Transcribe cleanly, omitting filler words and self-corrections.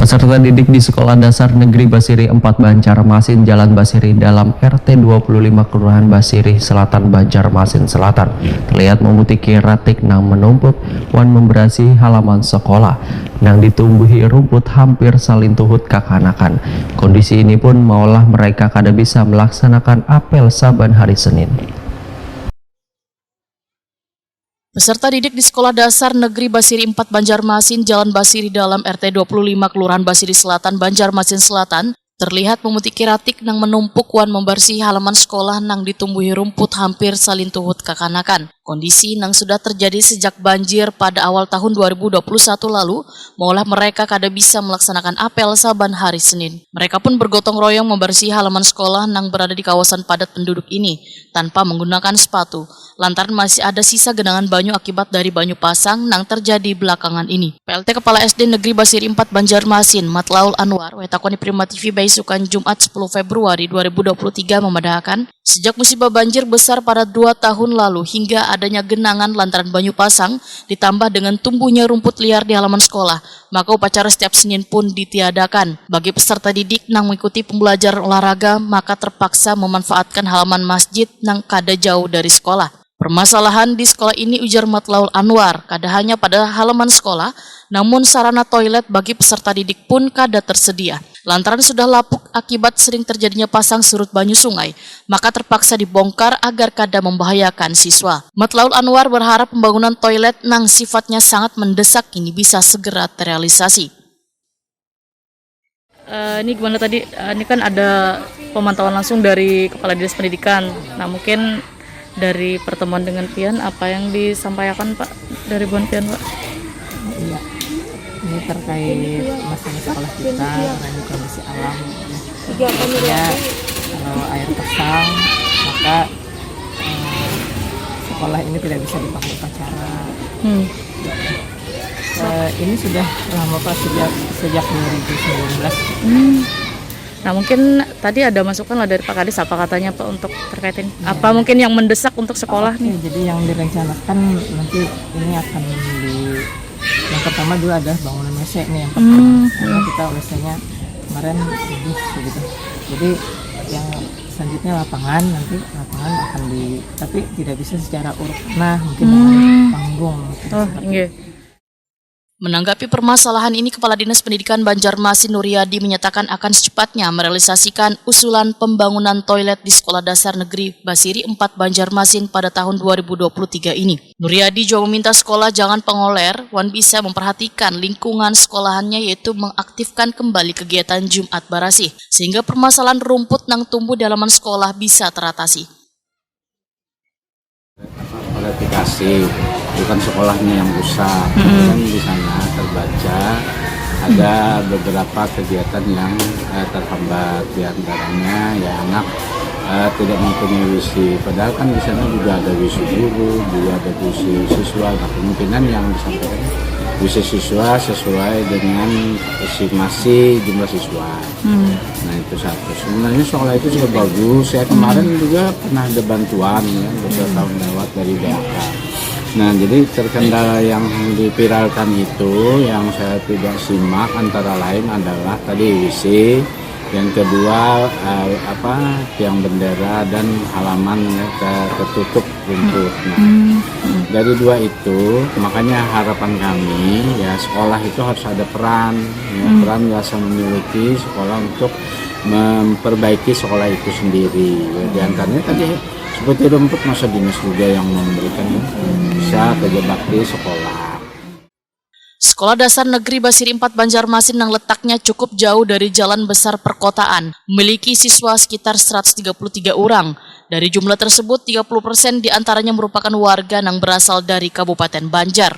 Peserta didik di Sekolah Dasar Negeri Basiri 4 Banjarmasin Jalan Basiri dalam RT 25 Kelurahan Basiri Selatan Banjarmasin Selatan terlihat memutiki ratik nang menumpuk wan memberasi halaman sekolah nang ditumbuhi rumput hampir salin tuhut kakanakan. Kondisi ini pun maulah mereka kada bisa melaksanakan apel saban hari Senin. Peserta didik di Sekolah Dasar Negeri Basiri 4 Banjarmasin Jalan Basiri dalam RT 25 Kelurahan Basiri Selatan Banjarmasin Selatan terlihat memutiki ratik nang menumpuk wan membersih halaman sekolah nang ditumbuhi rumput hampir salin tuhut kakanakan. Kondisi nang sudah terjadi sejak banjir pada awal tahun 2021 lalu, maulah mereka kada bisa melaksanakan apel saban hari Senin. Mereka pun bergotong royong membersih halaman sekolah nang berada di kawasan padat penduduk ini tanpa menggunakan sepatu, lantaran masih ada sisa genangan banyu akibat dari banyu pasang nang terjadi belakangan ini. PLT Kepala SD Negeri Basiri 4 Banjarmasin, Matlaul Anwar, wetakoni Prima TV Baisukan Jumat 10 Februari 2023 memedahkan, sejak musibah banjir besar pada 2 tahun lalu hingga adanya genangan lantaran banyu pasang ditambah dengan tumbuhnya rumput liar di halaman sekolah, maka upacara setiap Senin pun ditiadakan. Bagi peserta didik nang mengikuti pembelajaran olahraga, maka terpaksa memanfaatkan halaman masjid nang kada jauh dari sekolah. Permasalahan di sekolah ini, ujar Matlaul Anwar, kada hanya pada halaman sekolah, namun sarana toilet bagi peserta didik pun kada tersedia. Lantaran sudah lapuk akibat sering terjadinya pasang surut banyu sungai, maka terpaksa dibongkar agar kada membahayakan siswa. Matlaul Anwar berharap pembangunan toilet nang sifatnya sangat mendesak ini bisa segera terrealisasi. Ini gimana tadi? Ini kan ada pemantauan langsung dari Kepala Dinas Pendidikan. Nah, mungkin dari pertemuan dengan Pian, apa yang disampaikan Pak dari Buan Pian, Pak? Iya, ini terkait masalah sekolah kita karena kondisi alam. Ya, kalau air pasang, maka sekolah ini tidak bisa dipakai upacara. Ini sudah lama Pak, sejak 2019. Nah, mungkin tadi ada masukan lah dari Pak Kadis, apa katanya Pak untuk terkait ini? Ya. Apa mungkin yang mendesak untuk sekolah nih? Jadi yang direncanakan nanti ini akan yang pertama dulu ada bangunan WC nih yang pertama. Karena kita WC-nya kemarin begitu. Jadi yang selanjutnya lapangan, nanti lapangan akan tapi tidak bisa secara urut. Nah, mungkin dengan panggung. Iya. Menanggapi permasalahan ini, Kepala Dinas Pendidikan Banjarmasin Nuryadi menyatakan akan secepatnya merealisasikan usulan pembangunan toilet di Sekolah Dasar Negeri Basiri 4 Banjarmasin pada tahun 2023 ini. Nuryadi juga meminta sekolah jangan pengoler, wan bisa memperhatikan lingkungan sekolahannya, yaitu mengaktifkan kembali kegiatan Jumat Barasih, sehingga permasalahan rumput nang tumbuh di halaman sekolah bisa teratasi. Kualifikasi, bukan sekolahnya yang rusak. Dan di sana terbaca ada beberapa kegiatan yang terhambat, di antaranya ya anak tidak mempunyai WC, padahal kan di sana juga ada WC guru, juga ada WC siswa. Nah, kemungkinan yang disampaikan WC siswa sesuai dengan estimasi jumlah siswa. Nah, itu satu. Sebenarnya sekolah itu juga bagus. Saya kemarin juga pernah ada bantuan ya, beberapa tahun lewat dari BAK. Nah, jadi terkendala yang dipiralkan itu yang saya tidak simak antara lain adalah tadi WC, yang kedua tiang bendera dan halaman tertutup rumput. Nah, dari dua itu makanya harapan kami ya sekolah itu harus ada peran, ya, peran rasa memiliki sekolah untuk memperbaiki sekolah itu sendiri. Ya, di antaranya tadi seperti rumput, masa dinas juga yang memberikan bisa kerja bakti sekolah. Sekolah Dasar Negeri Basiri 4 Banjarmasin yang letaknya cukup jauh dari jalan besar perkotaan, memiliki siswa sekitar 133 orang. Dari jumlah tersebut, 30% diantaranya merupakan warga yang berasal dari Kabupaten Banjar.